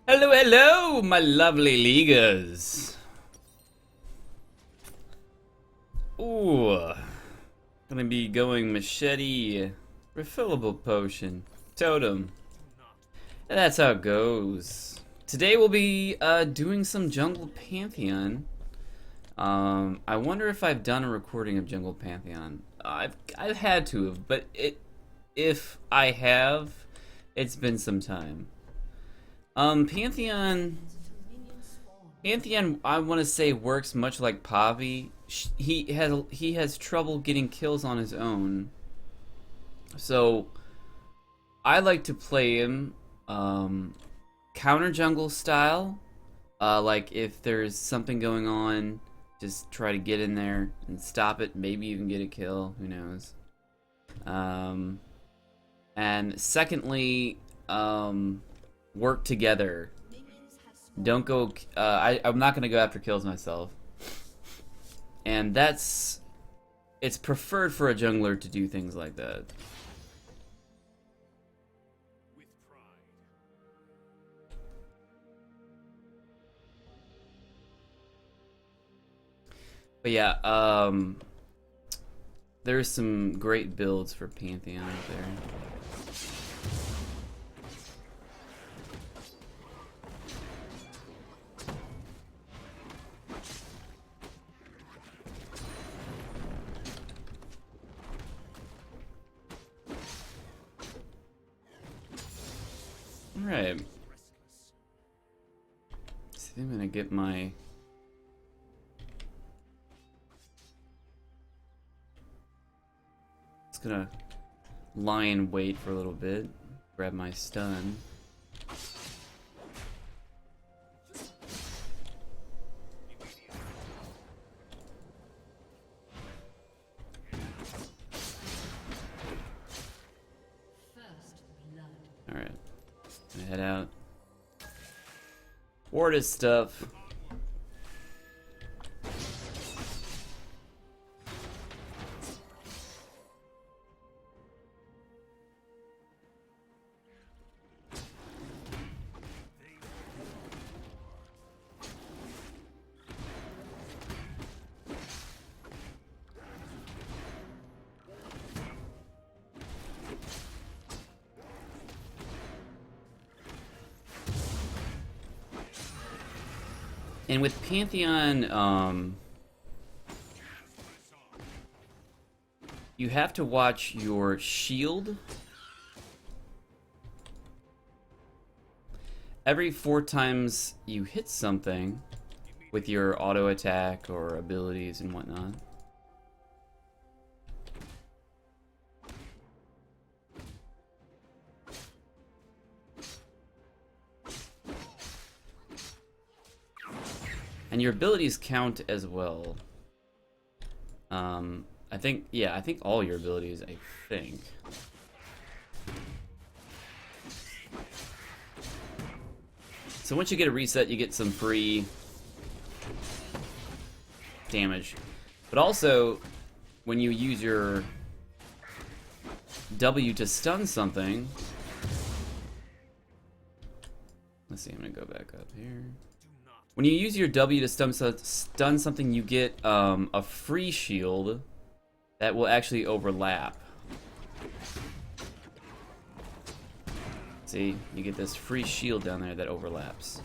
Hello, hello, my lovely leaguers. Ooh, gonna be going machete, refillable potion, totem. And that's how it goes. Today we'll be doing some Jungle Pantheon. I wonder if I've done a recording of Jungle Pantheon. I've had to have, but if I have, it's been some time. Pantheon, I want to say works much like Pavi. He has trouble getting kills on his own, so I like to play him counter jungle style. Like if there's something going on, just try to get in there and stop it. Maybe even get a kill. Who knows? And secondly, work together. Don't go. I'm not gonna go after kills myself. And it's preferred for a jungler to do things like that. But yeah, there's some great builds for Pantheon out there. Alright. So I'm gonna get my... Just gonna lie in wait for a little bit. Grab my stun. Alright. Gonna head out. Ward his stuff. And with Pantheon, you have to watch your shield. Every 4 times you hit something with your auto attack or abilities and whatnot. And your abilities count as well. I think all your abilities, I think. So once you get a reset, you get some free damage. But also, when you use your W to stun something... Let's see, I'm gonna go back up here. When you use your W to stun something, you get a free shield that will actually overlap. See, you get this free shield down there that overlaps.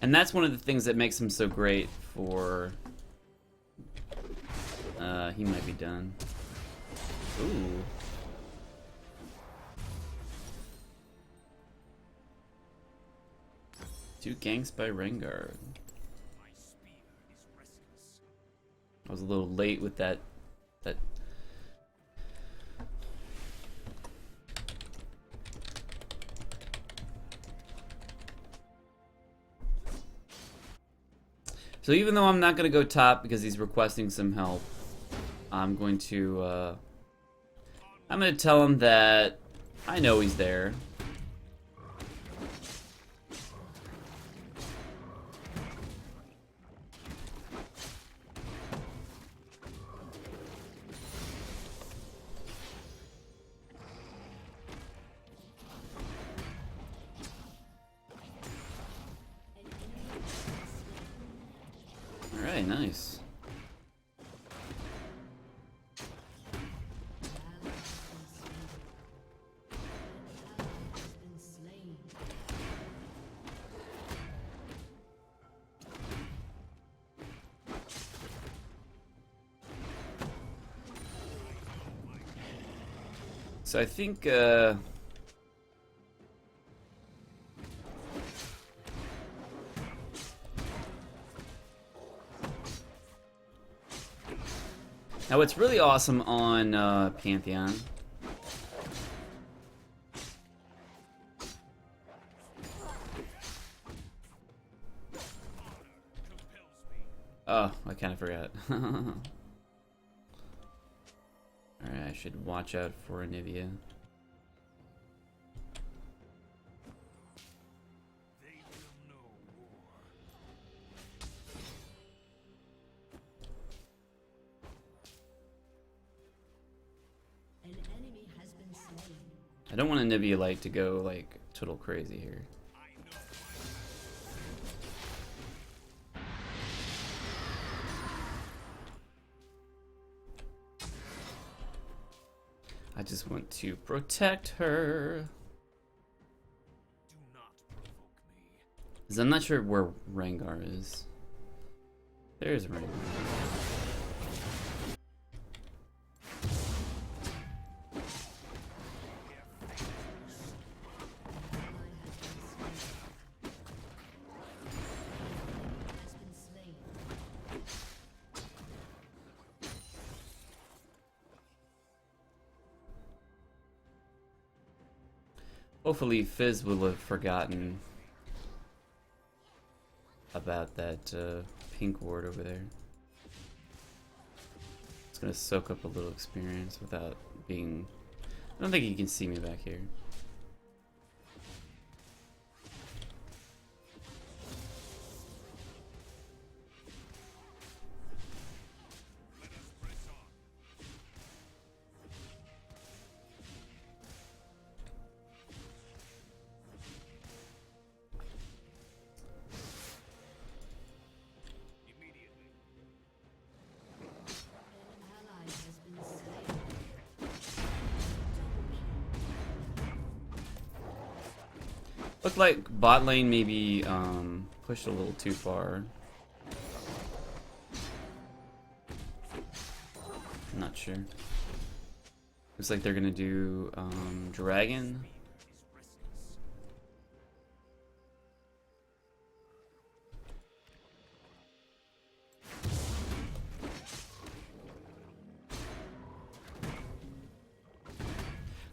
And that's one of the things that makes him so great for... he might be done. Ooh. Two ganks by Rengar. I was a little late with that. So even though I'm not going to go top because he's requesting some help, I'm going to tell him that I know he's there. Okay, nice. So I think, now what's really awesome on Pantheon oh, I kind of forgot. Alright, I should watch out for Anivia. I don't want Anivia like to go like total crazy here. I just want to protect her. Because I'm not sure where Rengar is. There's Rengar. Hopefully Fizz will have forgotten about that pink ward over there. It's gonna soak up a little experience without being... I don't think he can see me back here. Looked like bot lane maybe pushed a little too far. I'm not sure. Looks like they're gonna do dragon.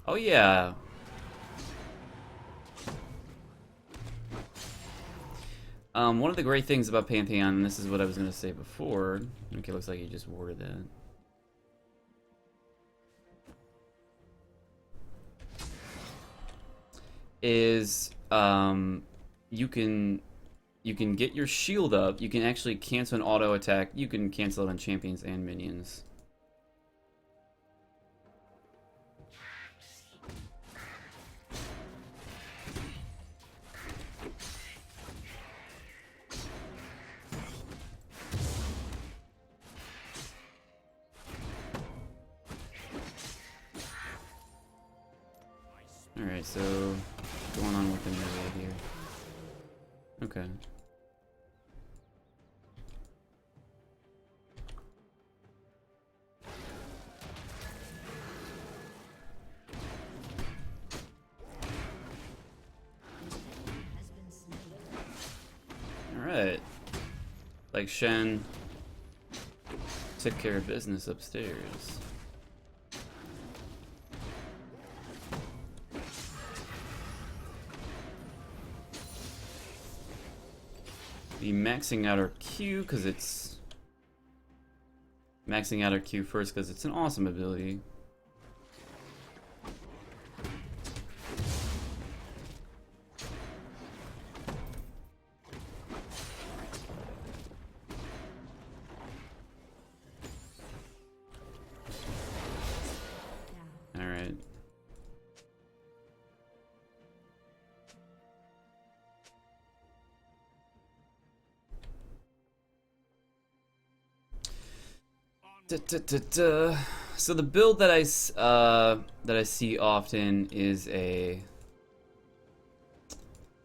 Oh yeah. One of the great things about Pantheon, and this is what I was going to say before, okay, looks like you just warded that. Is you can get your shield up, you can actually cancel an auto attack, you can cancel it on champions and minions. Alright, so what's going on with the melee here? Okay. Alright. Like Shen took care of business upstairs. Be maxing out our Q because it's maxing out our Q first because it's an awesome ability. All right. So the build that I see often is a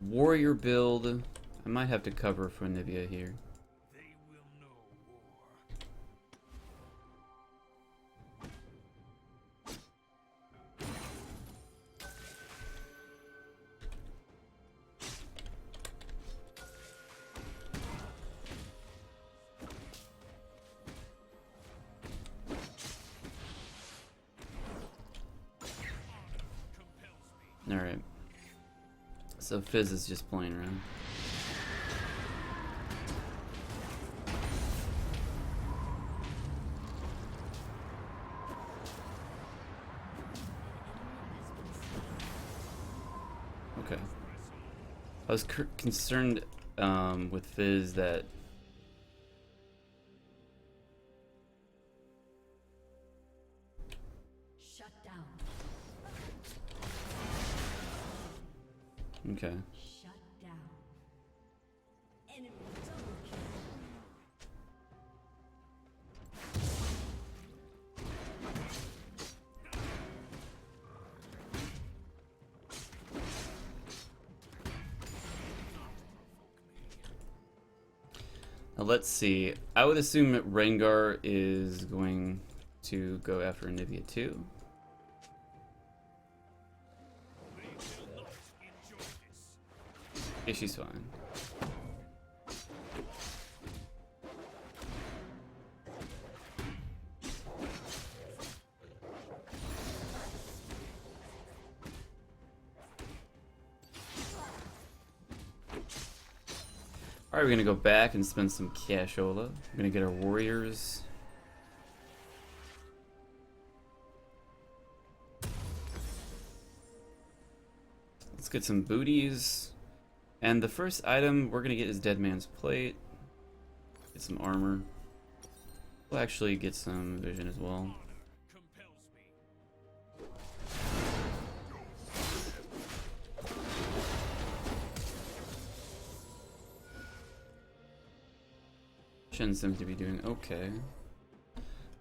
warrior build. I might have to cover for Nivea here. Alright. So Fizz is just playing around. Okay. I was concerned with Fizz that okay. Shut down. Enemy double kill. Now let's see. I would assume that Rengar is going to go after Nivea too. Yeah, she's fine. Alright, we're gonna go back and spend some cashola. We're gonna get our warriors. Let's get some booties. And the first item we're gonna get is Dead Man's Plate. Get some armor. We'll actually get some vision as well. Shen seems to be doing okay,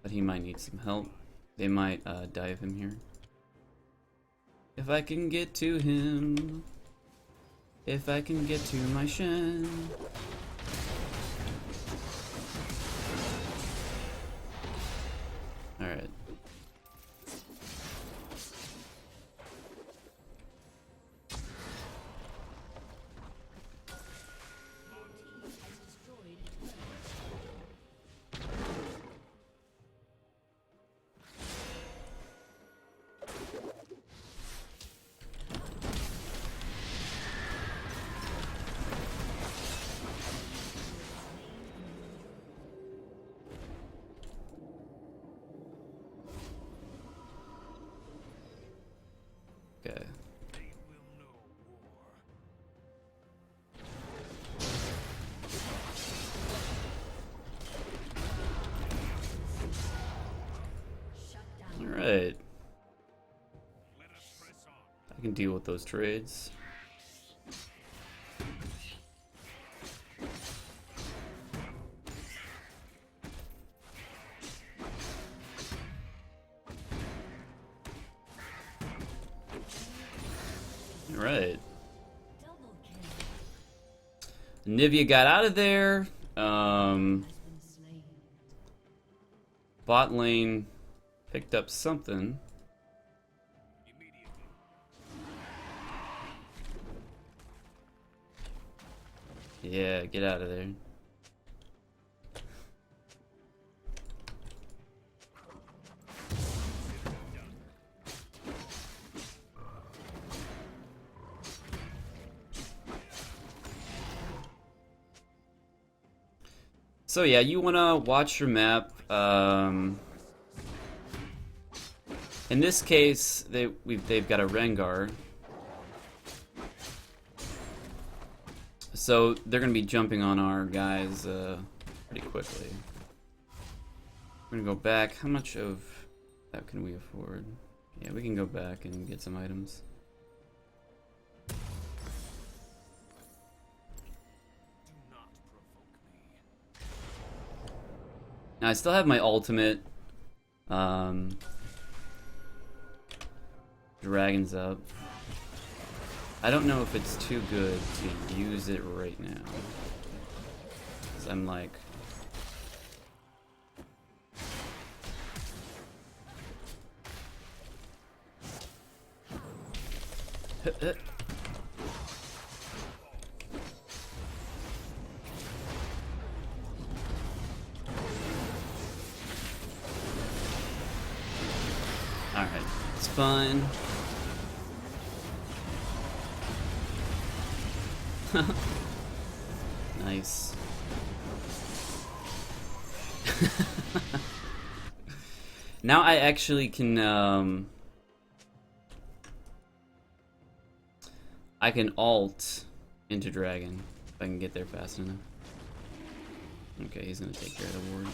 but he might need some help. They might dive him here. If I can get to him. If I can get to my Shen. Alright. Okay. Alright. I can deal with those trades. Alright. Nivea got out of there. Bot lane picked up something. Yeah, get out of there. So yeah, you wanna watch your map. In this case, they've got a Rengar, so they're gonna be jumping on our guys pretty quickly. We're gonna go back. How much of that can we afford? Yeah, we can go back and get some items. Now I still have my ultimate. Dragon's up. I don't know if it's too good to use it right now. 'Cause I'm like... Alright, it's fine. Nice. Now I actually can, I can alt into dragon if I can get there fast enough. Okay, he's gonna take care of the ward.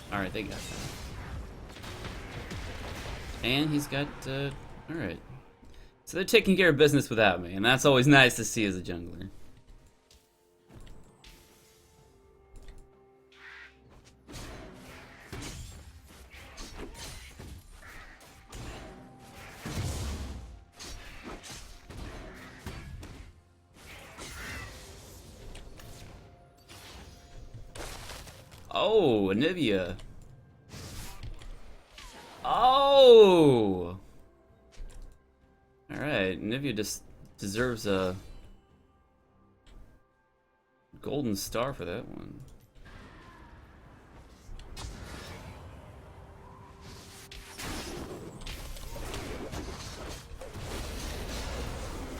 Alright, they got that. And he's got, alright. So they're taking care of business without me, and that's always nice to see as a jungler. Oh, Anivia. Oh! Alright, Anivia just deserves a golden star for that one.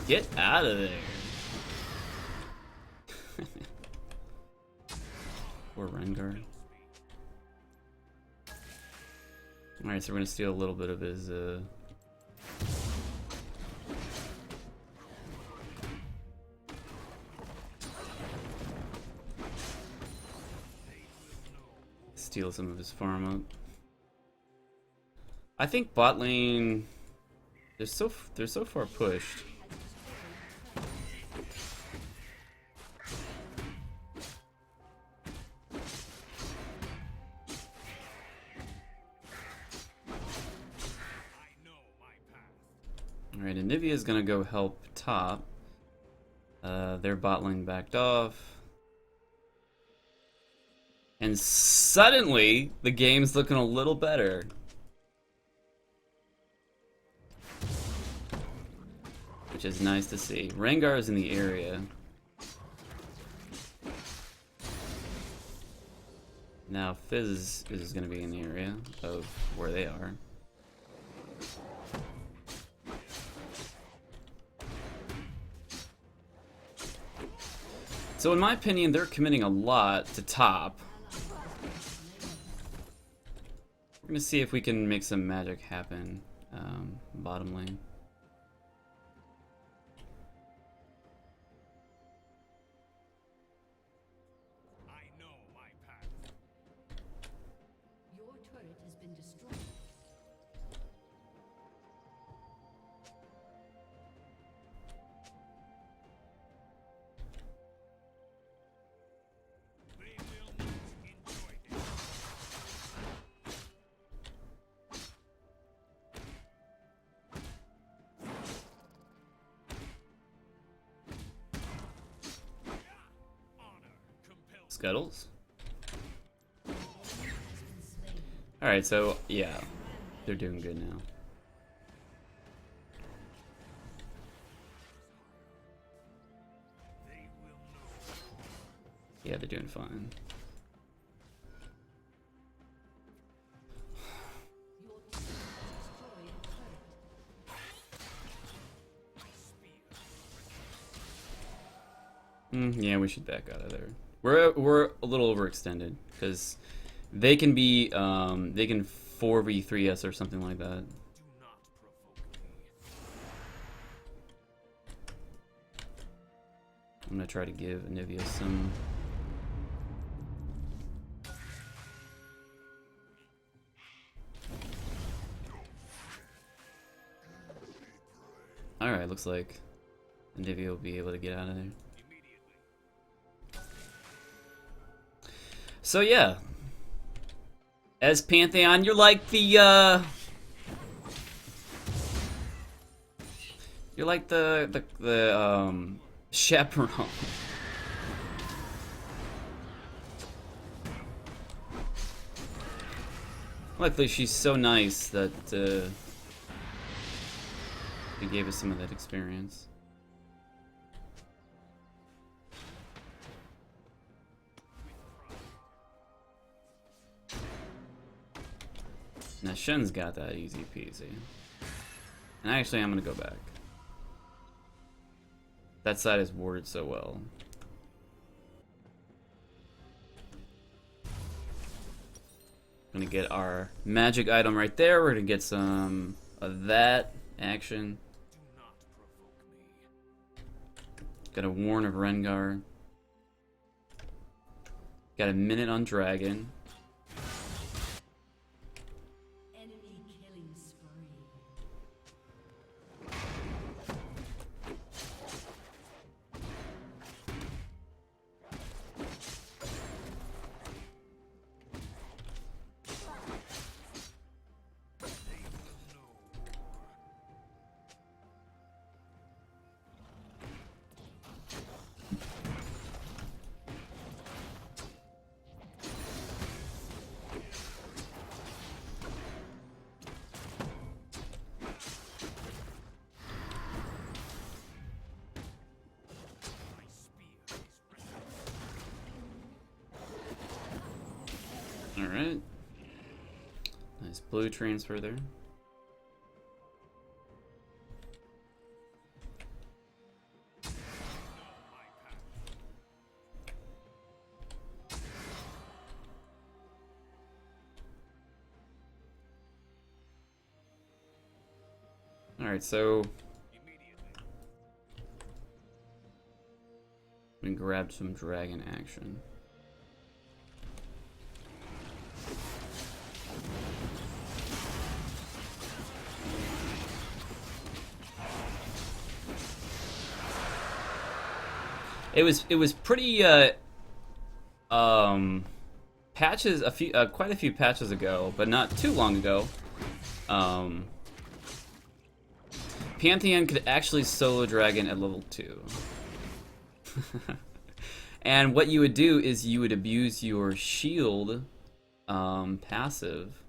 Get out of there. Poor Rengar. Alright, so we're gonna steal a little bit of his, steal some of his farm up. I think bot lane, they're so far pushed. Alright, Anivia is gonna go help top. Their bot lane backed off. And suddenly, the game's looking a little better. Which is nice to see. Rengar is in the area. Now Fizz is gonna be in the area of where they are. So in my opinion, they're committing a lot to top. We're gonna see if we can make some magic happen, bottom lane. I know my path. Your turret has been destroyed. Scuttles. Alright, so yeah, they're doing good now. Yeah, they're doing fine. Yeah, we should back out of there. We're a little overextended because they can be they can 4v3 us or something like that. I'm gonna try to give Anivia some. looks like Nivea will be able to get out of there. So yeah, as Pantheon, you're like the chaperone. Luckily, she's so nice that she gave us some of that experience. Now Shen's got that easy peasy. And actually, I'm gonna go back. That side is warded so well. Gonna get our magic item right there. We're gonna get some of that action. Got a warn of Rengar. Got a minute on Dragon. Enemy killing spree. Alright. Nice blue transfer there. Alright, so we grab some dragon action. It was pretty patches quite a few patches ago, but not too long ago. Pantheon could actually solo dragon at level 2. And what you would do is you would abuse your shield passive.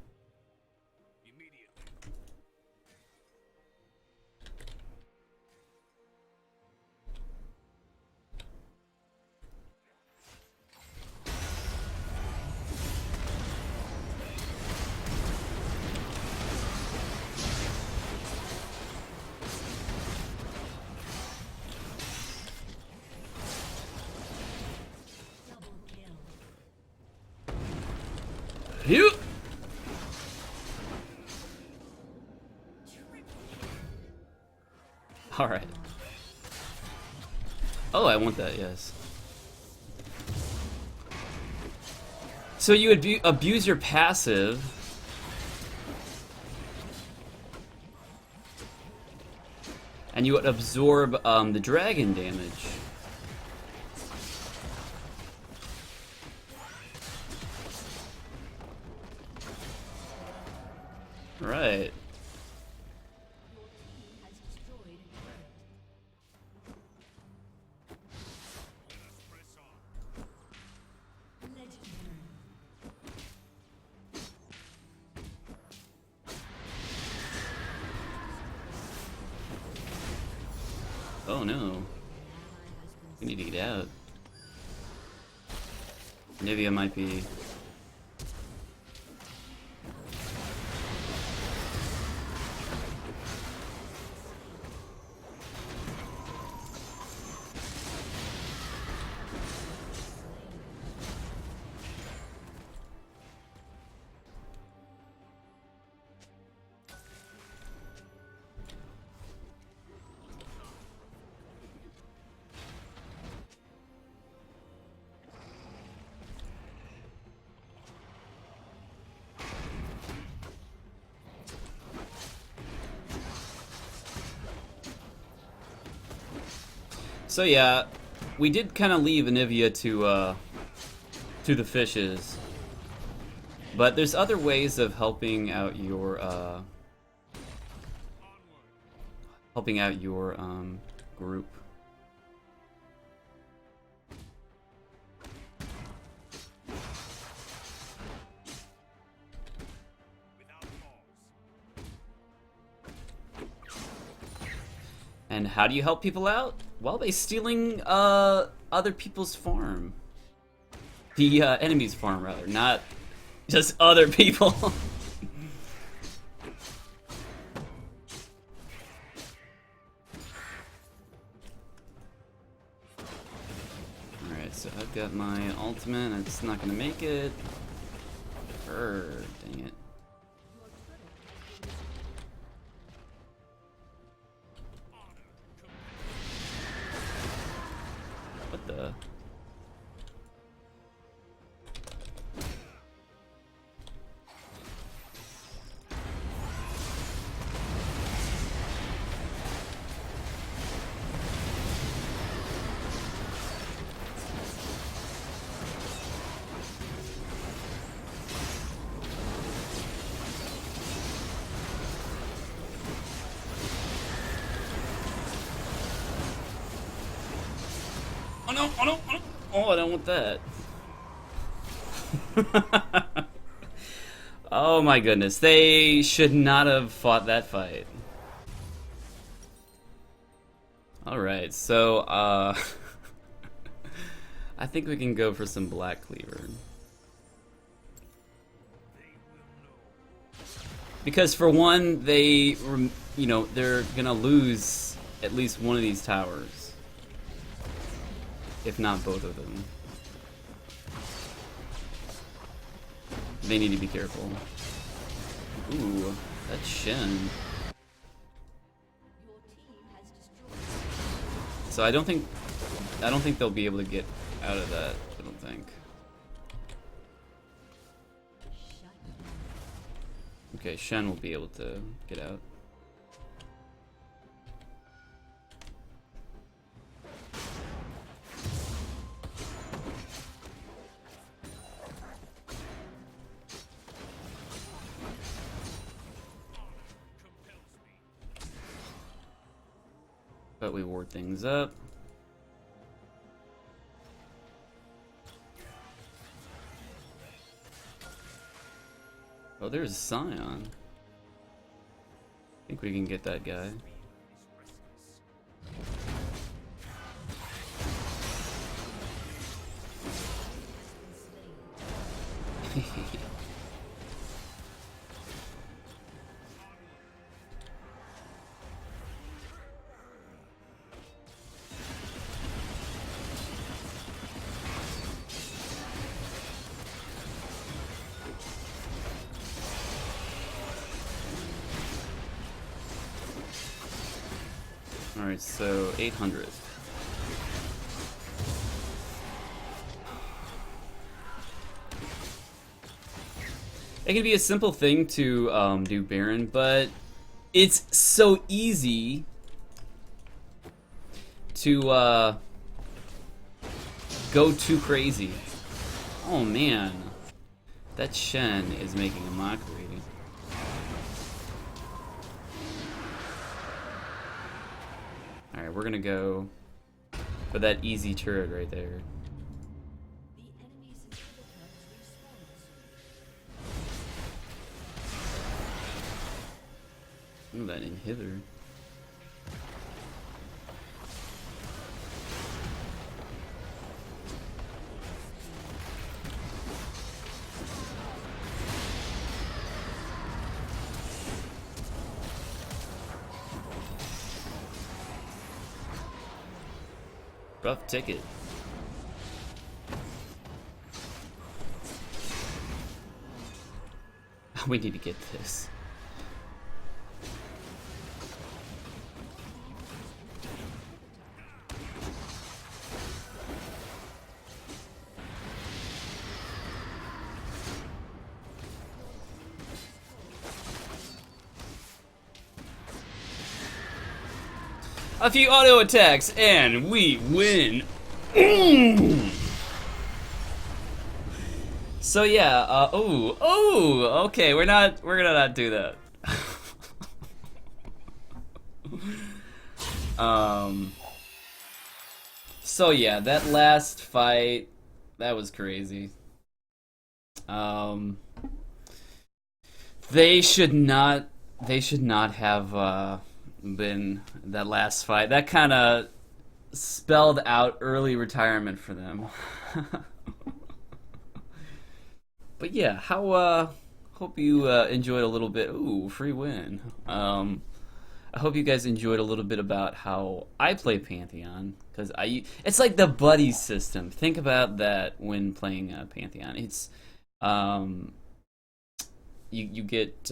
You. All right. Oh, I want that. Yes. So you would abuse your passive. And you would absorb the dragon damage. Right. Has destroyed a turret. Legendary. Oh no. We need to get out. Nivea might be. So yeah, we did kind of leave Anivia to the fishes, but there's other ways of helping out your group. And how do you help people out? Well, by stealing other people's farm. The enemy's farm, rather, not just other people. Alright, so I've got my ultimate. It's not gonna make it. Dang it. What the? Oh no, oh no, oh no. Oh, I don't want that. Oh my goodness, they should not have fought that fight. Alright, so, I think we can go for some Black Cleaver. Because for one, they're gonna lose at least one of these towers. If not both of them. They need to be careful. Ooh, that's Shen. So I don't think they'll be able to get out of that, I don't think. Okay, Shen will be able to get out. But we ward things up. Oh, there's Scion. I think we can get that guy. Alright, so 800. It can be a simple thing to do Baron, but it's so easy to go too crazy. Oh man, that Shen is making a mockery. Alright, we're gonna go for that easy turret right there. Ooh, that inhibitor. Rough ticket. We need to get this. A few auto attacks, and we win. Mm. So yeah, okay, we're gonna not do that. So yeah, that last fight, that was crazy. Um, they should not, have been that last fight. That kind of spelled out early retirement for them. But yeah, how hope you enjoyed a little bit. Ooh, free win. I hope you guys enjoyed a little bit about how I play Pantheon, because it's like the buddy system. Think about that when playing Pantheon. It's you get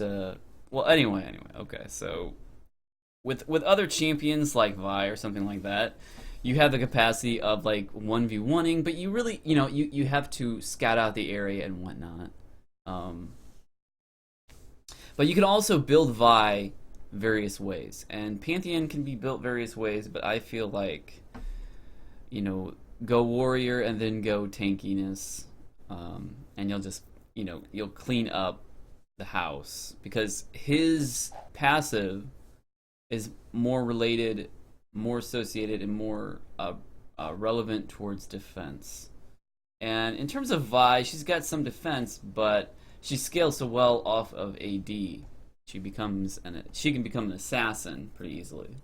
well, anyway, okay. So with other champions like Vi or something like that, you have the capacity of like 1v1ing, but you really, you have to scout out the area and whatnot. But you can also build Vi various ways, and Pantheon can be built various ways, but I feel like, go warrior and then go tankiness, and you'll just, you'll clean up the house, because his passive is more related, more associated, and more relevant towards defense. And in terms of Vi, she's got some defense, but she scales so well off of AD. She can become an assassin pretty easily.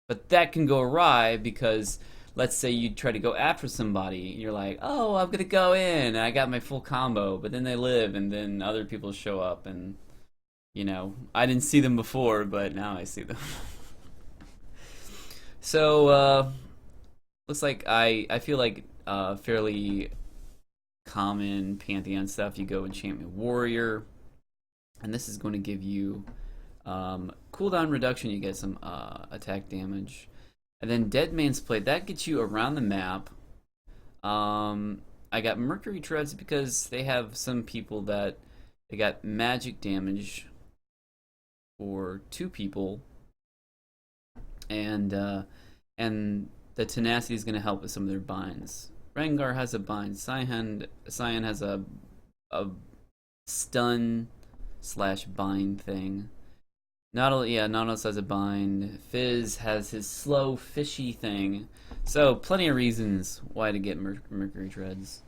But that can go awry because, let's say you try to go after somebody, and you're like, oh, I'm gonna go in, and I got my full combo, but then they live, and then other people show up, and I didn't see them before, but now I see them. So looks like I feel like fairly common Pantheon stuff. You go enchantment warrior, and this is going to give you cooldown reduction. You get some attack damage, and then Dead Man's Plate, that gets you around the map. I got Mercury Treads because they have some people that they got magic damage for 2 people, and the tenacity is going to help with some of their binds. Rengar has a bind. Cyan has a stun / bind thing. Nautilus has a bind. Fizz has his slow fishy thing. So plenty of reasons why to get Mercury Treads.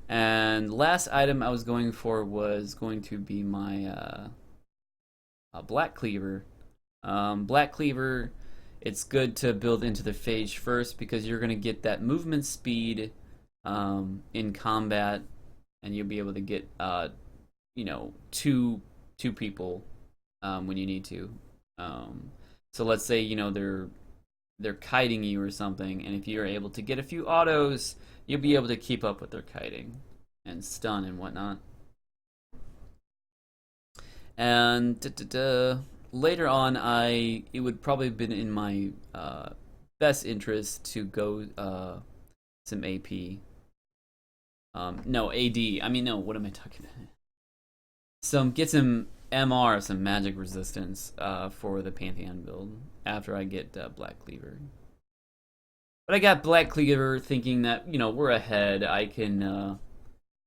And last item I was going for was going to be my Black Cleaver. Black Cleaver, it's good to build into the phage first because you're going to get that movement speed in combat, and you'll be able to get two people when you need to. So let's say they're kiting you or something, and if you're able to get a few autos, you'll be able to keep up with their kiting and stun and whatnot. And later on, it would probably have been in my best interest to go some AP. No, AD. What am I talking about? Get some MR, some magic resistance for the Pantheon build after I get Black Cleaver. But I got Black Cleaver thinking that we're ahead. I can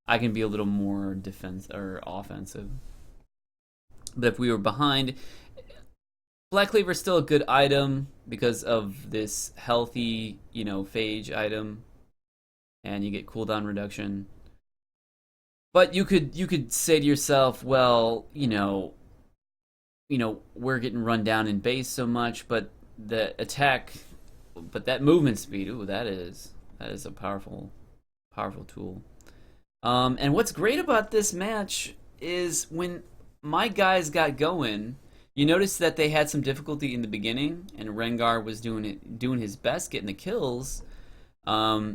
be a little more defense or offensive. But if we were behind, Black Cleaver is still a good item because of this healthy, phage item, and you get cooldown reduction. But you could say to yourself, well, we're getting run down in base so much, but that movement speed, that is a powerful tool. And what's great about this match is when my guys got going, you notice that they had some difficulty in the beginning, and Rengar was doing his best getting the kills. I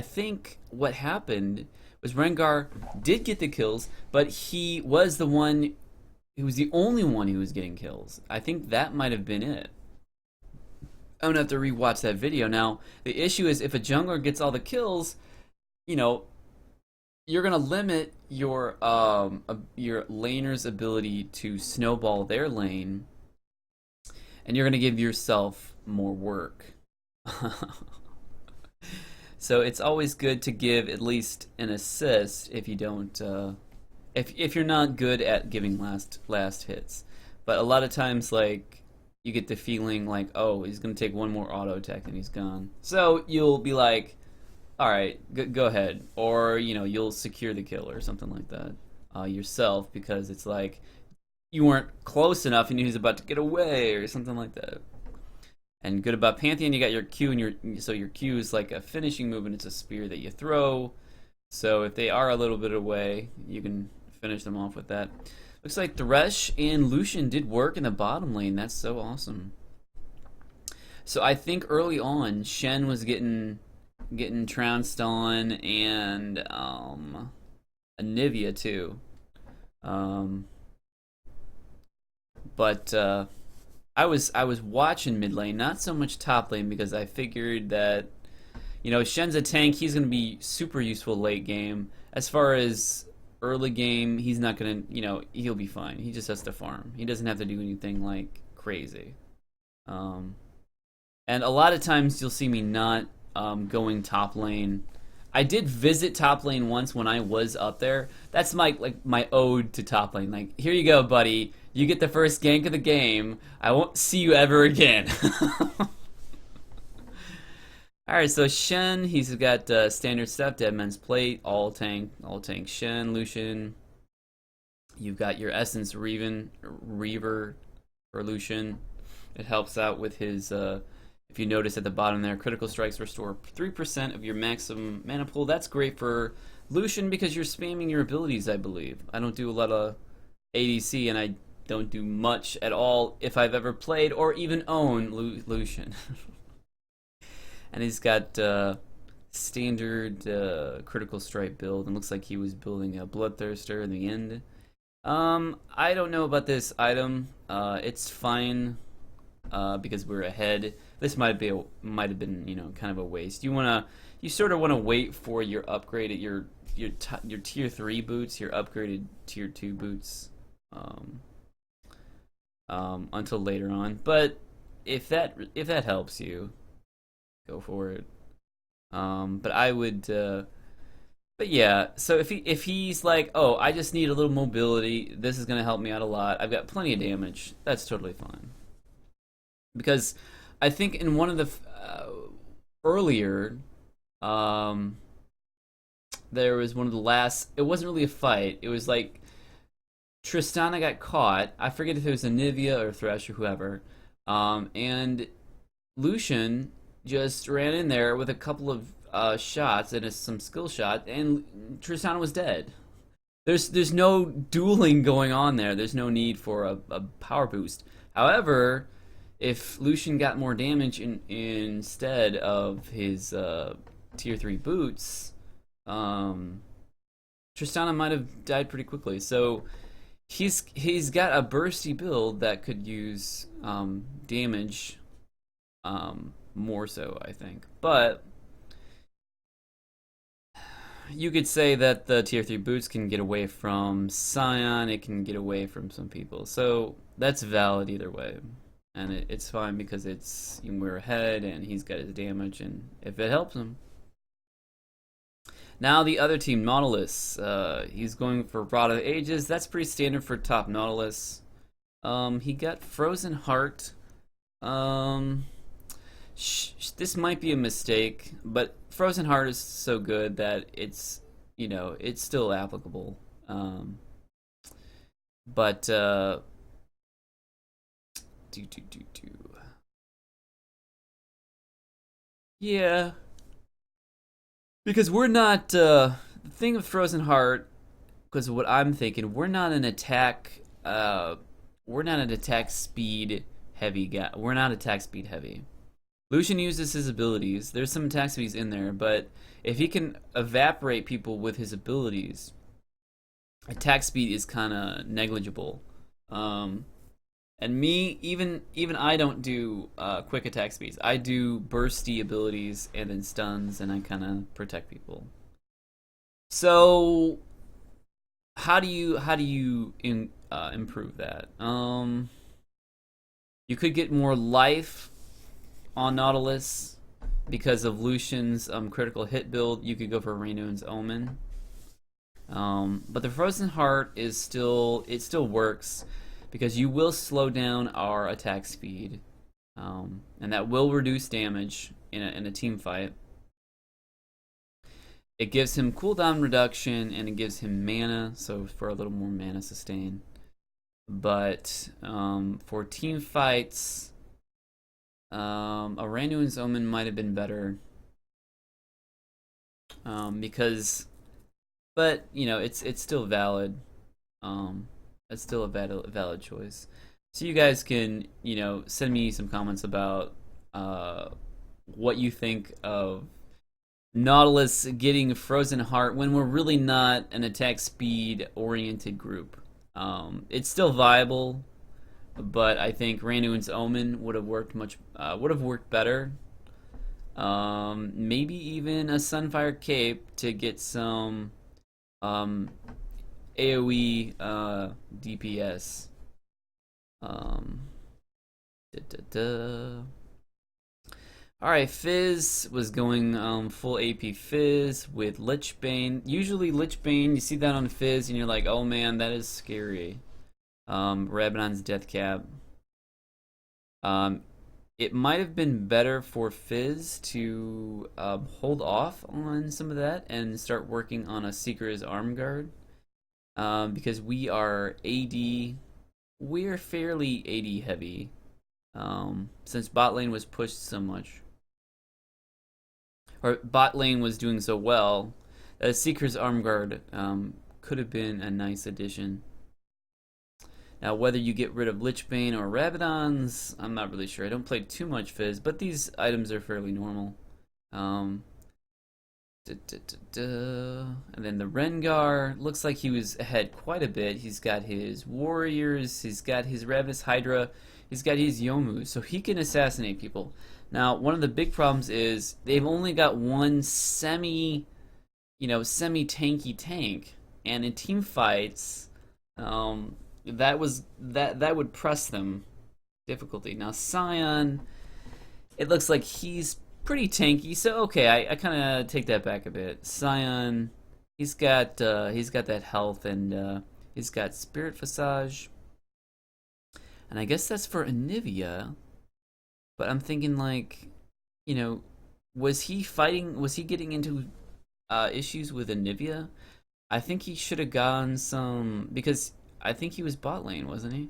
think what happened was Rengar did get the kills, but he was the only one who was getting kills. I think that might have been it. I'm gonna have to rewatch that video. Now, the issue is if a jungler gets all the kills, you're gonna limit your laner's ability to snowball their lane, and you're gonna give yourself more work. So it's always good to give at least an assist if you don't, if you're not good at giving last hits. But a lot of times, like, you get the feeling like, oh, he's gonna take one more auto attack and he's gone. So you'll be like, all right, go ahead, or you'll secure the kill or something like that yourself, because it's like you weren't close enough and he was about to get away or something like that. And good about Pantheon, you got your Q, and so your Q is like a finishing move, and it's a spear that you throw. So if they are a little bit away, you can finish them off with that. Looks like Thresh and Lucian did work in the bottom lane. That's so awesome. So I think early on, Shen was getting trounced on, and Anivia too. But I was watching mid lane, not so much top lane, because I figured that Shen's a tank. He's going to be super useful late game. As far as early game, he's not going to, he'll be fine. He just has to farm. He doesn't have to do anything like crazy. And a lot of times you'll see me not going top lane. I did visit top lane once when I was up there. That's my ode to top lane. Like, here you go, buddy. You get the first gank of the game. I won't see you ever again. Alright, so Shen, he's got standard stuff, Dead Man's Plate, all tank Shen, Lucian. You've got your Essence Reaver for Lucian. It helps out with his, if you notice at the bottom there, critical strikes restore 3% of your maximum mana pool. That's great for Lucian because you're spamming your abilities, I believe. I don't do a lot of ADC, and I don't do much at all if I've ever played or even own Lucian. And he's got standard critical strike build, and looks like he was building a Bloodthirster in the end. I don't know about this item. It's fine because we're ahead. This might have been kind of a waste. You sort of want to wait for your upgraded your tier 3 boots, your upgraded tier 2 boots. Until later on, but if that helps you, go for it. But I would, but yeah. So if he's like, oh, I just need a little mobility, this is gonna help me out a lot. I've got plenty of damage. That's totally fine. Because I think in one of the earlier, there was one of the last. It wasn't really a fight. It was like Tristana got caught. I forget if it was Anivia or Thresh or whoever. And Lucian just ran in there with a couple of shots and some skill shot, and Tristana was dead. There's no dueling going on there. There's no need for a power boost. However, if Lucian got more damage instead of his tier 3 boots, Tristana might have died pretty quickly. So he's got a bursty build that could use damage more so, I think. But you could say that the tier 3 boots can get away from Scion, it can get away from some people. So that's valid either way. And it's fine because we're ahead and he's got his damage, and if it helps him. Now the other team, Nautilus, he's going for Rod of Ages. That's pretty standard for top Nautilus. He got Frozen Heart. This might be a mistake, but Frozen Heart is so good that it's still applicable. But yeah, because we're not the thing with Frozen Heart. Because what I'm thinking, we're not an attack speed heavy guy. We're not attack speed heavy. Lucian uses his abilities. There's some attack speeds in there, but if he can evaporate people with his abilities, attack speed is kind of negligible. And me, even I don't do quick attack speeds. I do bursty abilities and then stuns, and I kind of protect people. So, how do you improve that? You could get more life on Nautilus because of Lucian's critical hit build. You could go for Renoon's Omen. But the Frozen Heart is still works because you will slow down our attack speed, and that will reduce damage in a team fight. It gives him cooldown reduction and it gives him mana, so for a little more mana sustain. But for team fights, a Renoon's Omen might have been better because. But you know, it's still valid. It's still a valid choice. So you guys can, you know, send me some comments about what you think of Nautilus getting Frozen Heart when we're really not an attack speed oriented group. It's still viable, but I think Renoon's Omen would have worked better. Maybe even a Sunfire Cape to get some AoE DPS. Alright, Fizz was going full AP Fizz with Lich Bane. Usually Lich Bane, you see that on Fizz and you're like, oh man, that is scary. Rabadon's Death Cap. It might have been better for Fizz to hold off on some of that and start working on a Seeker's Arm Guard. Because we are AD, we're fairly AD heavy. Since bot lane was pushed so much. Or bot lane was doing so well, a Seeker's Arm Guard could have been a nice addition. Now, whether you get rid of Lich Bane or Rabadon's, I'm not really sure. I don't play too much Fizz, but these items are fairly normal. And then the Rengar, looks like he was ahead quite a bit. He's got his Warriors, he's got his Ravenous Hydra, he's got his Yomu, so he can assassinate people. Now, one of the big problems is they've only got one semi-tanky tank, and in team fights, that would press them difficulty. Now Scion, it looks like he's pretty tanky, so okay, I kind of take that back a bit. Scion, he's got that health and he's got Spirit Visage, and I guess that's for Anivia. But I'm thinking like, you know, was he getting into issues with Anivia? I think he should have gotten some, because I think he was bot lane, wasn't he?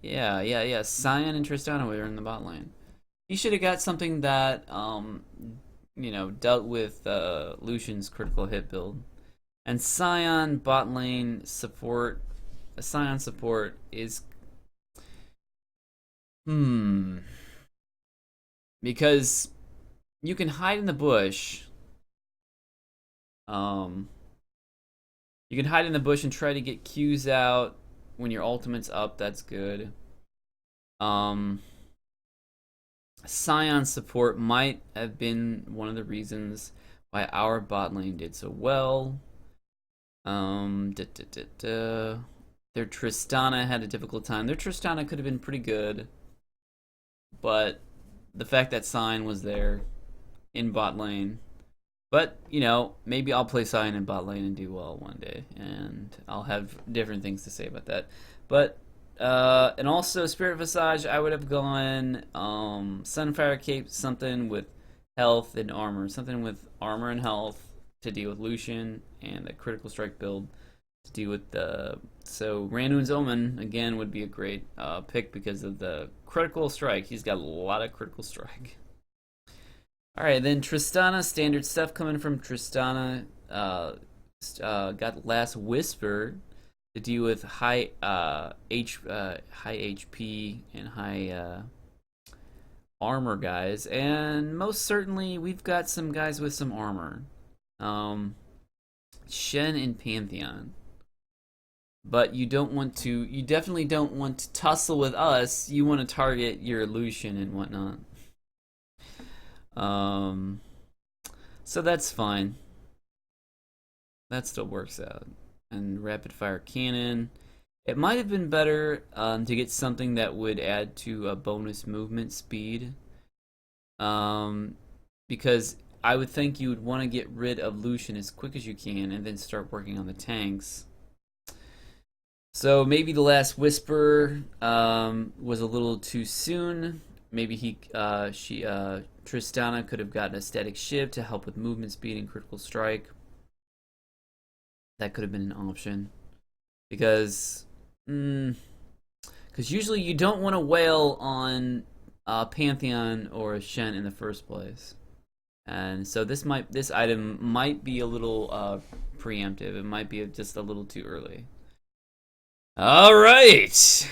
Yeah. Scion and Tristana were in the bot lane. He should have got something that, dealt with Lucian's critical hit build. And Scion bot lane support, Scion support is, because you can hide in the bush. You can hide in the bush and try to get Qs out when your ultimate's up. That's good. Scion support might have been one of the reasons why our bot lane did so well. Their Tristana had a difficult time. Their Tristana could have been pretty good, but the fact that Scion was there in bot lane. But, you know, maybe I'll play Scion in bot lane and do well one day, and I'll have different things to say about that. But, and also Spirit Visage, I would have gone Sunfire Cape, something with health and armor. Something with armor and health to deal with Lucian, and a critical strike build to deal with the... So, Renoon's Omen, again, would be a great pick because of the critical strike. He's got a lot of critical strike. Alright, then Tristana, standard stuff coming from Tristana. Got Last Whisper to deal with high HP and high armor guys, and most certainly we've got some guys with some armor. Shen and Pantheon. But you definitely don't want to tussle with us. You want to target your Lucian and whatnot. So that's fine. That still works out. And rapid fire cannon. It might have been better to get something that would add to a bonus movement speed. Because I would think you would want to get rid of Lucian as quick as you can and then start working on the tanks. So maybe the last Whisper was a little too soon. Maybe Tristana could have gotten a static shift to help with movement speed and critical strike. That could have been an option. Because usually you don't want to wail on Pantheon or Shen in the first place. And so this item might be a little preemptive. It might be just a little too early. All right.